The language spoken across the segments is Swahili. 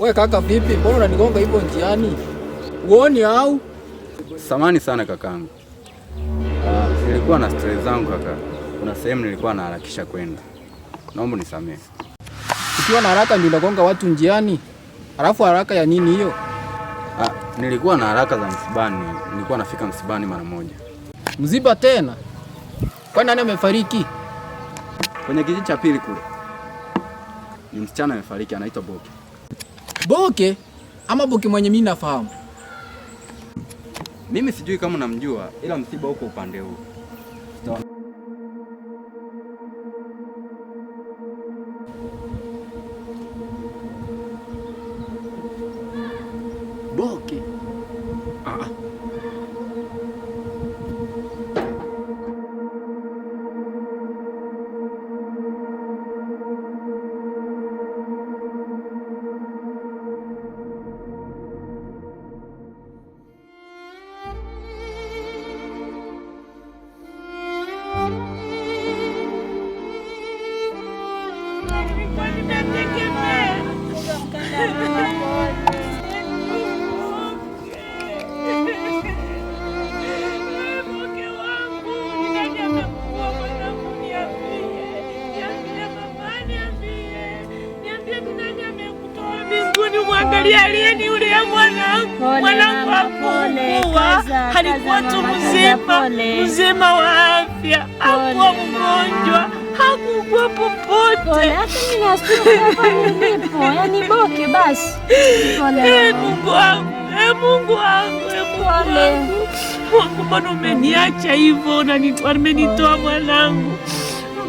We kaka, vipi? Mbona unanigonga hivyo njiani? Uoni au? Samahani sana kakangu. Nilikuwa na stress zangu kaka. Kuna sehemu nilikuwa naharakisha kwenda. Naomba nisamehe. Ukiwa na haraka ndio unagonga watu njiani? Alafu haraka ya nini hiyo? Nilikuwa na haraka za msibani. Nilikuwa nafika msibani mara moja. Mziba tena? Kwani nani amefariki? Kwenye kijiji cha pili kule. Ni msichana amefariki, anaitwa Boke. Boke? Ama Boke mwenye mimi nafahamu? Mimi sijui kama unamjua, ila msiba uko upande huu. Boke? Mwangalia alieni ule ya mwanangu hakuwa, alikuwa tu mzima wa afya, hakuwa mgonjwa, hakuwa popote. Yaani Boke basi. Mungu wangu, Mungu wangu, mbona umeniacha hivyo na amenitoa mwanangu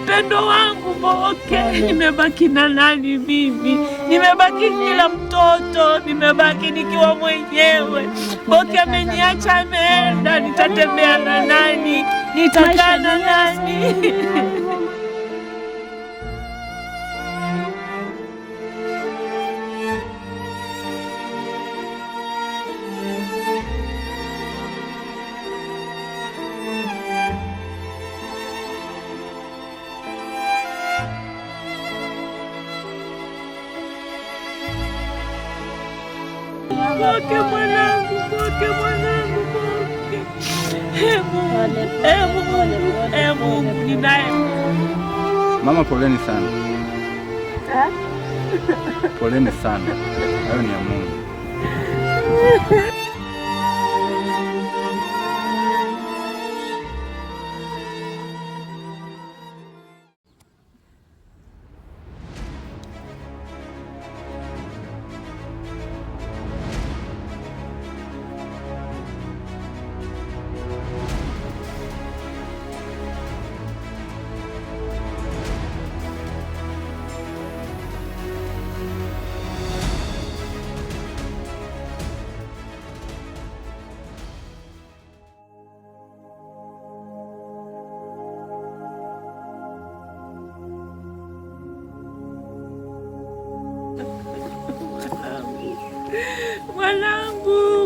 mpendo wangu Boke? Nimebaki na nani mimi? Nimebaki bila mtoto, nimebaki nikiwa mwenyewe. Boke ameniacha, ameenda, nitatembea na nani? Nitakaa na nani? Boke mwanangu, Boke mwanangu, Boke. Mungu, ninaye. Mama, poleni sana. Poleni sana. Hayo ni ya Mungu.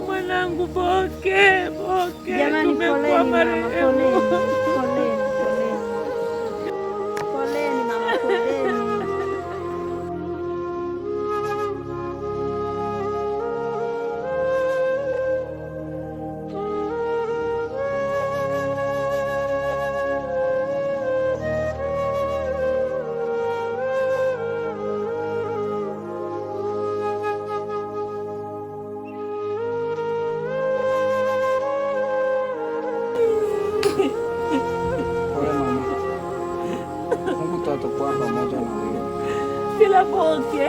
Mwanangu Boke, tumekuwa marehemu. Poleni mama, poleni. Tutakuwa pamoja na wewe. Bila Boke.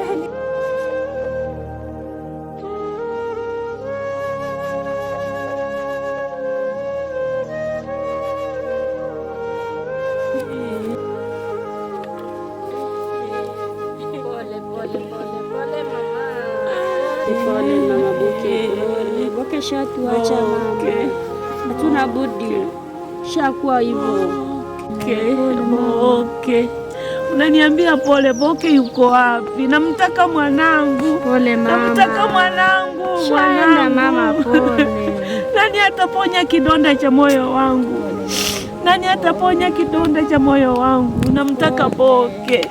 Pole mama Boke. Boke shatuacha mama. Hatuna budi. Shakuwa hivyo. Boke. Unaniambia pole, Boke yuko wapi? Namtaka mwanangu. Pole mama. Namtaka mwanangu. Shana mama, pole. Nani ataponya kidonda cha moyo wangu? Nani ataponya kidonda cha moyo wangu? Namtaka Boke.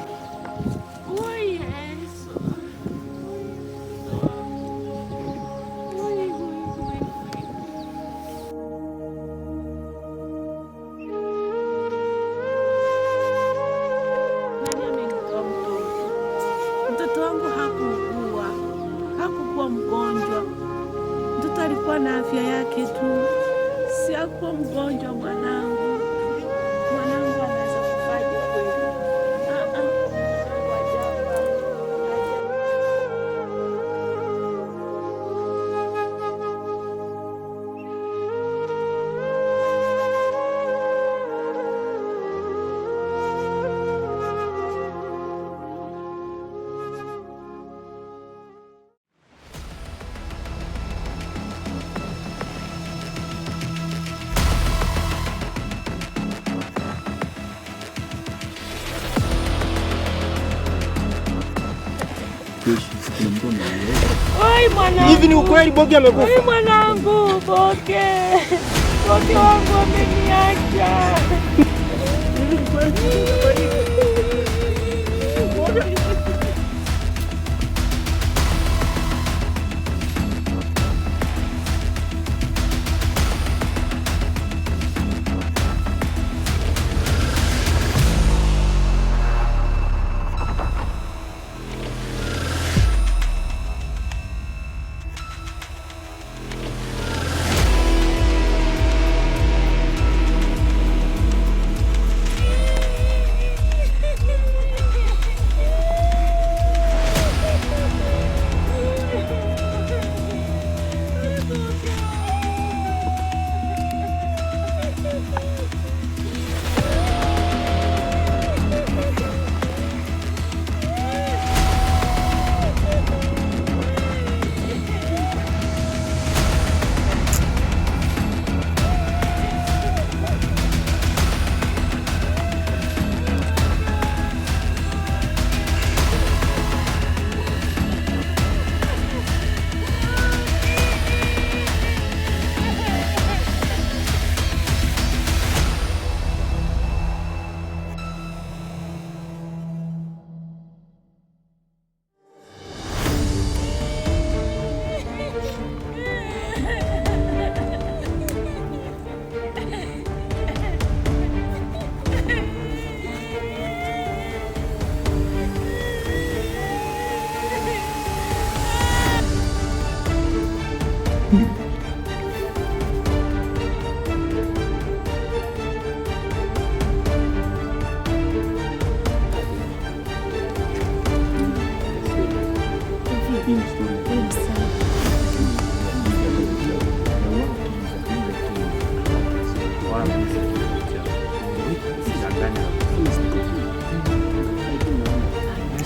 Oi mwanangu. Hivi ni ukweli Boke amekufa? Oi mwanangu, Boke. Boke wangu ameniacha.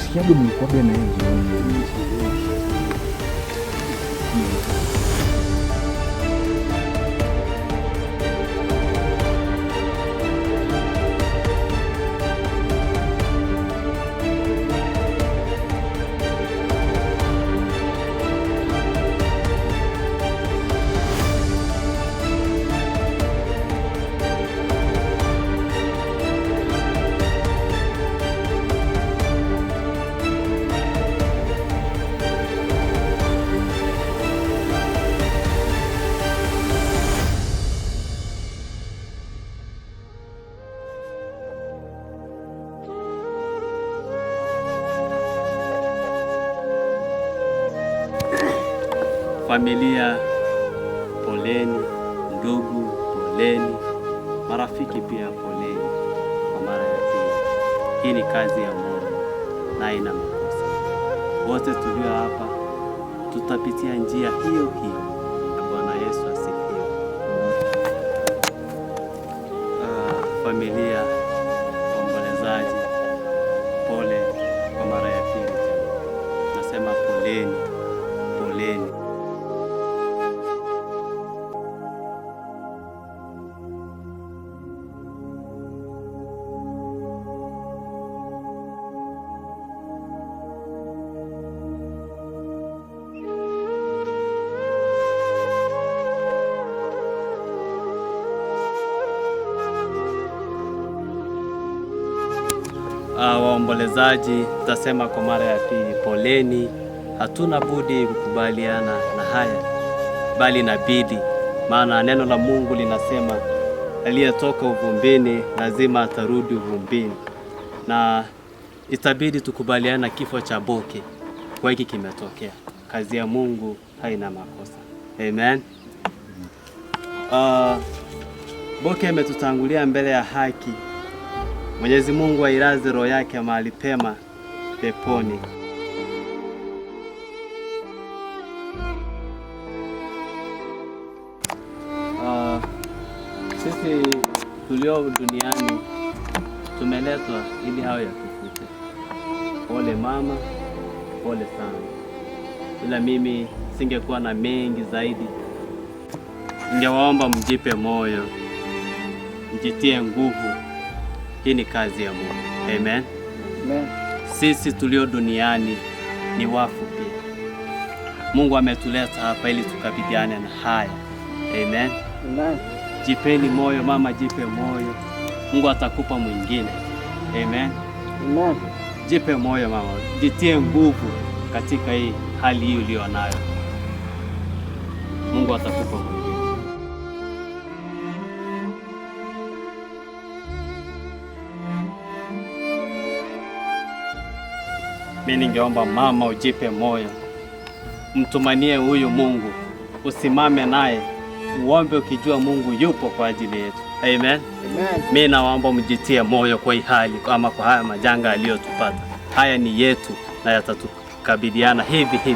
Sikiaga mlikuwaga na yeye jioni. Familia poleni, ndugu poleni, marafiki pia poleni kwa mara ya pili. Hii ni kazi ya Mungu na haina makosa. Wote tulio hapa tutapitia njia hiyo hiyo. Bwana Yesu asifiwe. Familia, waombolezaji, pole kwa mara ya pili. Nasema poleni, poleni. Waombolezaji, tutasema kwa mara ya pili poleni. Hatuna budi kukubaliana na haya, bali inabidi, maana neno la Mungu linasema aliyetoka uvumbini lazima atarudi uvumbini, na itabidi tukubaliana na kifo cha Boke kwa hiki kimetokea. Kazi ya Mungu haina makosa. Amen. Boke ametutangulia mbele ya haki. Mwenyezi Mungu ailaze roho yake mahali pema peponi. Sisi tulio duniani tumeletwa ili hao yatufute. Pole mama, pole sana. Ila mimi singekuwa na mengi zaidi. Ningewaomba mjipe moyo, mjitie nguvu. Hii ni kazi ya Mungu. Amen. Amen. Sisi tulio duniani ni wafu pia. Mungu ametuleta hapa ili tukabiliane na haya. Amen. Amen. Jipeni moyo mama, jipe moyo. Mungu atakupa mwingine. Amen. Amen. Jipe moyo mama, jitie nguvu katika hii hali hii uliyo nayo. Mungu atakupa mwingine. Mimi ningeomba mama, ujipe moyo, mtumanie huyu Mungu, usimame naye, uombe ukijua Mungu yupo kwa ajili yetu. Amen. Amen. Mimi naomba mjitie moyo kwa hii hali, ama kwa haya majanga aliyotupata. Haya ni yetu na yatatukabiliana hivi tu.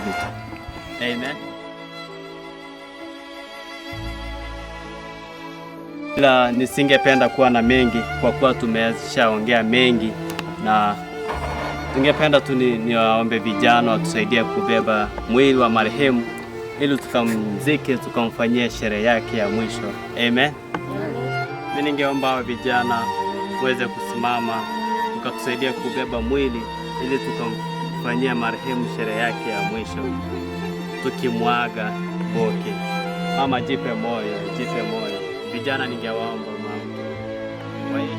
Amen. Ila nisingependa kuwa na mengi kwa kuwa tumeshaongea mengi, na tungependa tu niwaombe vijana watusaidie kubeba mwili wa marehemu ili tukamzike, tukamfanyia sherehe yake ya mwisho. Amen. Mimi ningeomba wa vijana uweze kusimama tukatusaidia kubeba mwili ili tukamfanyia marehemu sherehe yake ya mwisho, tukimwaga Boke. Mama, jipe moyo, jipe moyo. Vijana ningewaomba mama waishi.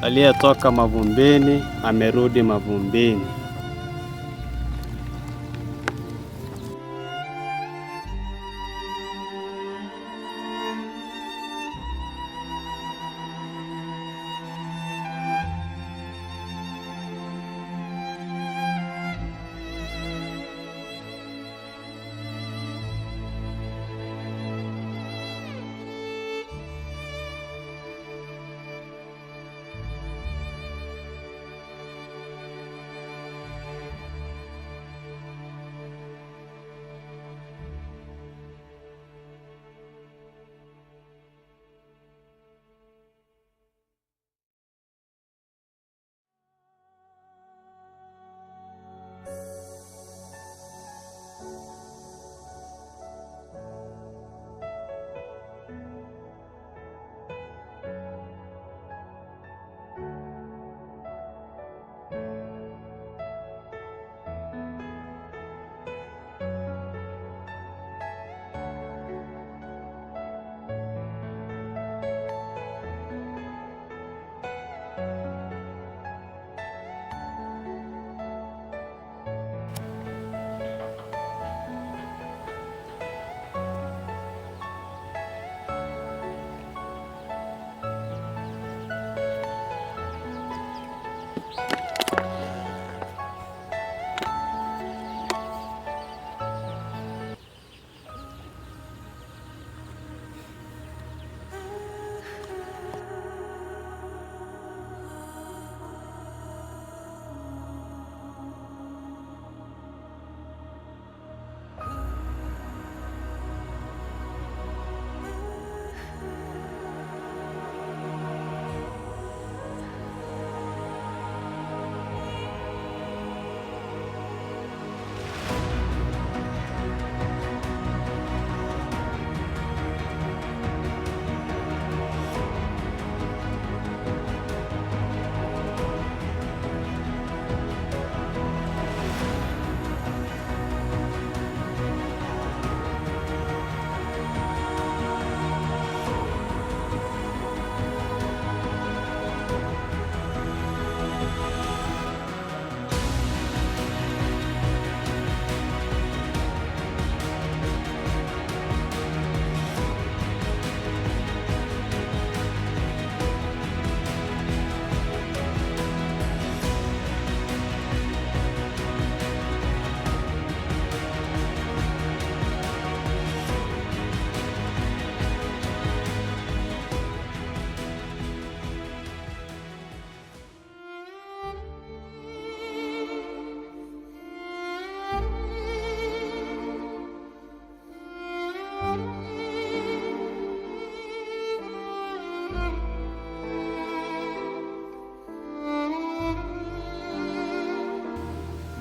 Aliyetoka mavumbini amerudi mavumbini.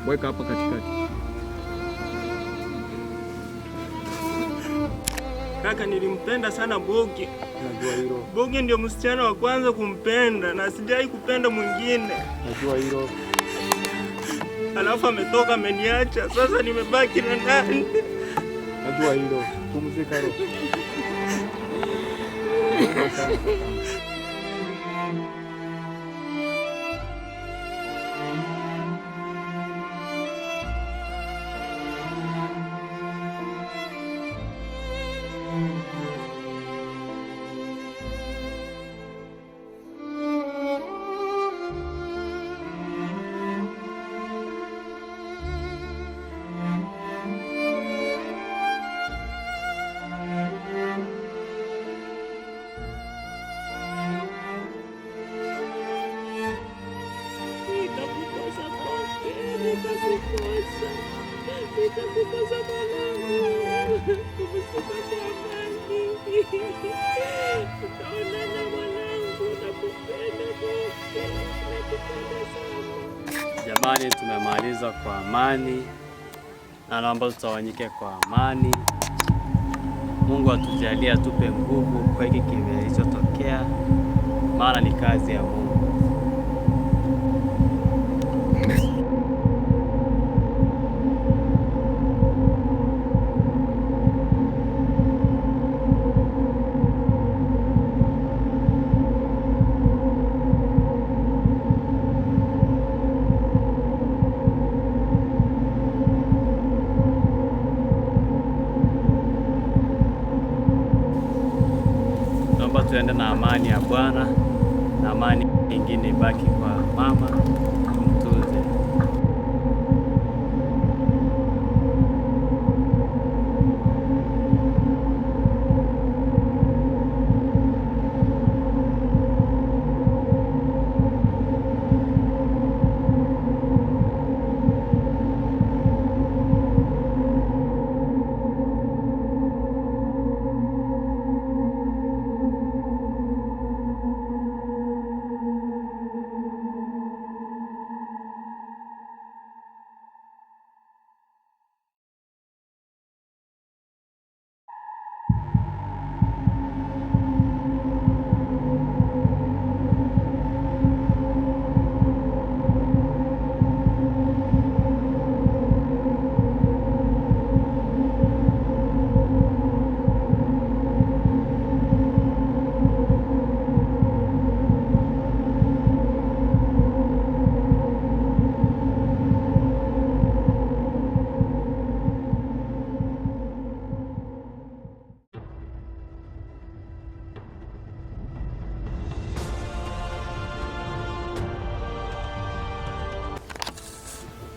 Weka hapa katikati. Kaka, nilimpenda sana Bogi. Najua hilo. Bogi ndio msichana wa kwanza kumpenda na sijai kupenda mwingine. Najua hilo. Alafu ametoka ameniacha. Sasa nimebaki na nani? Najua hilo. Pumzika roho. Nitakukosa mwanangu. Tutaonana mwanangu, nakupenda Boke, nakupenda sana. Jamani, tumemaliza kwa amani na naomba tutawanyike kwa amani. Mungu atujalie, atupe nguvu kwa hiki kilichotokea, maana ni kazi ya Mungu. Naomba tuende na amani ya Bwana na amani nyingine ibaki kwa mama, tumtunze.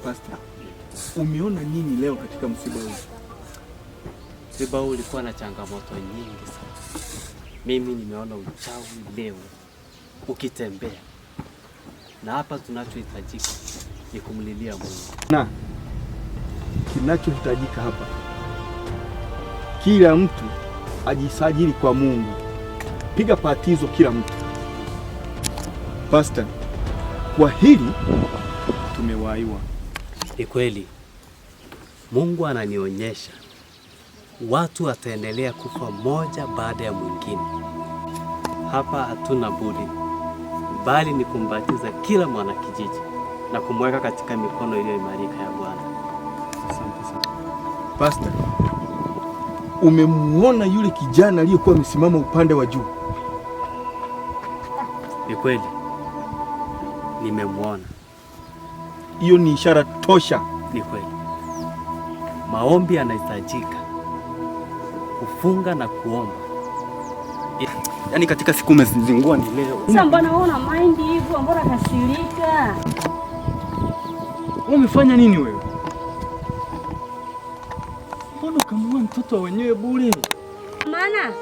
Pastor, umeona nini leo katika msiba huu? Msiba huu ulikuwa na changamoto nyingi sana. Mimi nimeona uchawi leo ukitembea, na hapa tunachohitajika ni kumlilia Mungu. Na kinachohitajika hapa, kila mtu ajisajili kwa Mungu. Piga batizo kila mtu. Pastor, kwa hili tumewaiwa. Ni kweli Mungu ananionyesha watu wataendelea kufa moja baada ya mwingine. Hapa hatuna budi bali ni kumbatiza kila mwanakijiji na kumweka katika mikono iliyoimarika ya Bwana. Asante sana. Pastor, umemuona yule kijana aliyekuwa amesimama upande wa juu? Ni kweli nimemwona. Hiyo ni ishara tosha. Ni kweli maombi yanahitajika, kufunga na kuomba. Yaani katika siku umezingua ni leo. Sasa mbona wewe una mind hivyo? Mbona kasirika? Umefanya nini wewe? Mbona ukamua mtoto wa wenyewe bure? Maana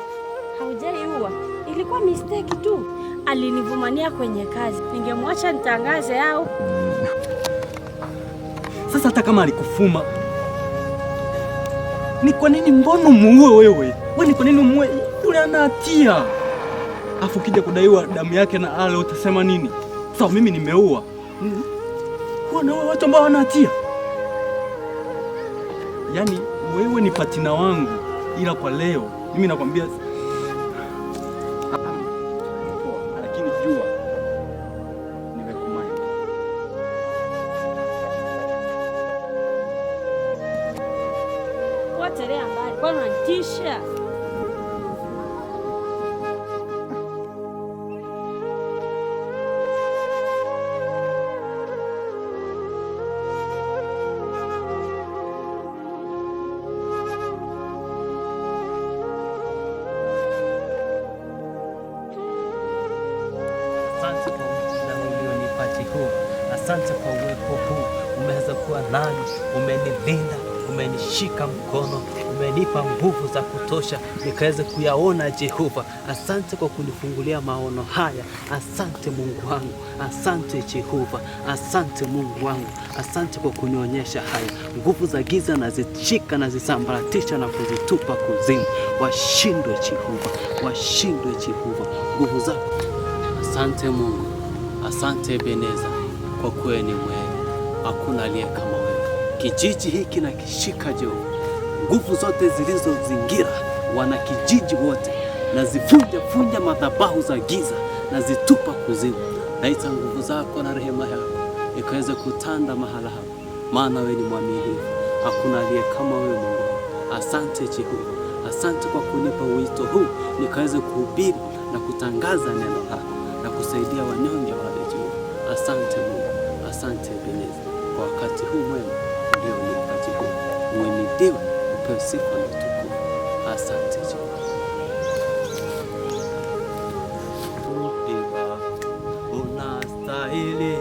haujaiua, ilikuwa mistake tu. Alinivumania kwenye kazi, ningemwacha nitangaze au? Sasa hata kama alikufuma, ni kwa nini mbona muue wewe? Wewe ni kwa nini muue? Yule ana hatia. Afu kija kudaiwa damu yake na ale utasema nini? Sawa, mimi nimeua. Wana watu ambao wana hatia. Yaani wewe ni patina wangu, ila kwa leo mimi nakwambia lakini jua nimekumai. Potelea mbali, kwani unanitisha? Asante kwa muda ulionipa Jehova. Asante kwa uwepo huu, umeweza kuwa nami, umenilinda, umenishika mkono, umenipa nguvu za kutosha nikaweze kuyaona Jehova. Asante kwa kunifungulia maono haya. Asante Mungu wangu, asante Jehova, asante Mungu wangu, asante kwa kunionyesha haya. Nguvu za giza nazishika, nazisambaratisha na kuzitupa kuzimu. Washindwe Jehova, washindwe Jehova, nguvu zako. Asante Mungu, asante Ebeneza, kwa kuwa ni mwema, hakuna aliye kama wewe. Kijiji hiki na kishika Jehova, nguvu zote zilizozingira wana kijiji wote, nazivunja madhabahu za giza, nazitupa kuzimu. Naita nguvu zako na rehema yako ikaweze kutanda mahala hapa, maana wewe ni mwaminifu, hakuna aliye kama wewe Mungu. Asante Jehova, asante kwa kunipa wito huu nikaweze kuhubiri na kutangaza neno lako na kusaidia wanyonge wale Jehova. Asante Mungu, asante Ebeneza kwa wakati huu mwema ulionipa Jehova. Uhimidiwe, upewe sifa na utukufu. Asante Jehova. Unastahili.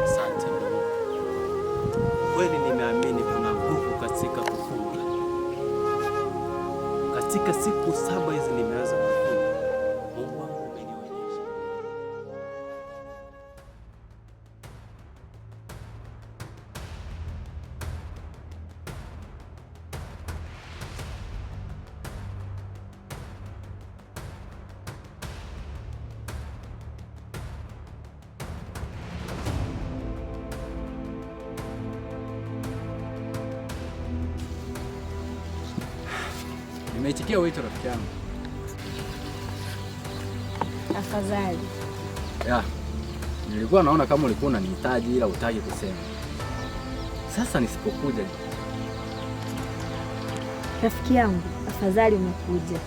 Asante Mungu. Kweli nimeamini kuna nguvu katika kufunga. Katika siku 7 hizi nimeweza kufunga. Mungu wangu umenionyesha. Nimeitikia wito rafiki yangu. Afadhali. Ya, nilikuwa naona kama ulikuwa unanihitaji ila hutaki kusema. Sasa nisipokuja. Rafiki yangu, afadhali umekuja.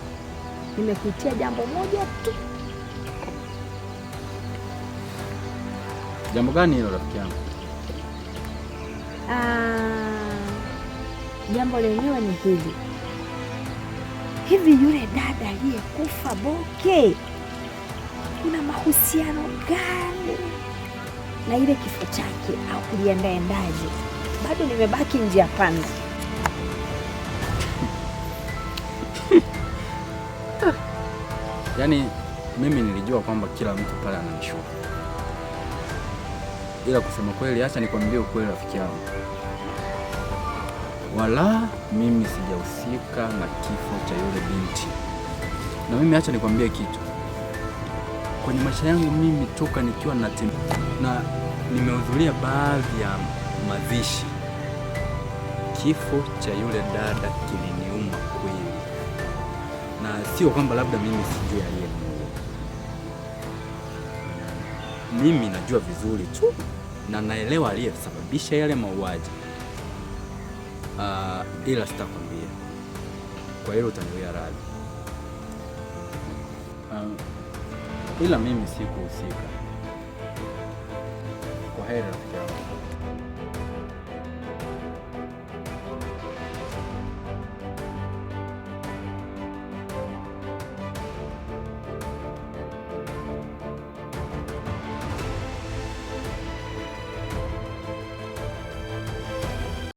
Nimekuitia jambo moja tu. Jambo gani hilo rafiki yangu? Jambo lenyewe ni hili. Hivi yule dada aliyekufa Boke, kuna mahusiano gani na ile kifo chake au kuliendaendaje? Bado nimebaki njia panda. Yaani mimi nilijua kwamba kila mtu pale ananishuku. Ila kusema kweli, acha nikwambie ukweli rafiki yangu. Wala mimi sijahusika na kifo cha yule binti. Na mimi acha nikwambie kitu. Kwenye maisha yangu mimi toka nikiwa na nimehudhuria baadhi ya mazishi, kifo cha yule dada kiliniuma kweli. Na sio kwamba labda mimi sijui aliyemuua. Mimi najua vizuri tu na naelewa aliyesababisha yale mauaji. Ila sitakwambia. Kwa hilo utaniwia radhi. Ila mimi sikuhusika. Kwa heri rafiki yangu.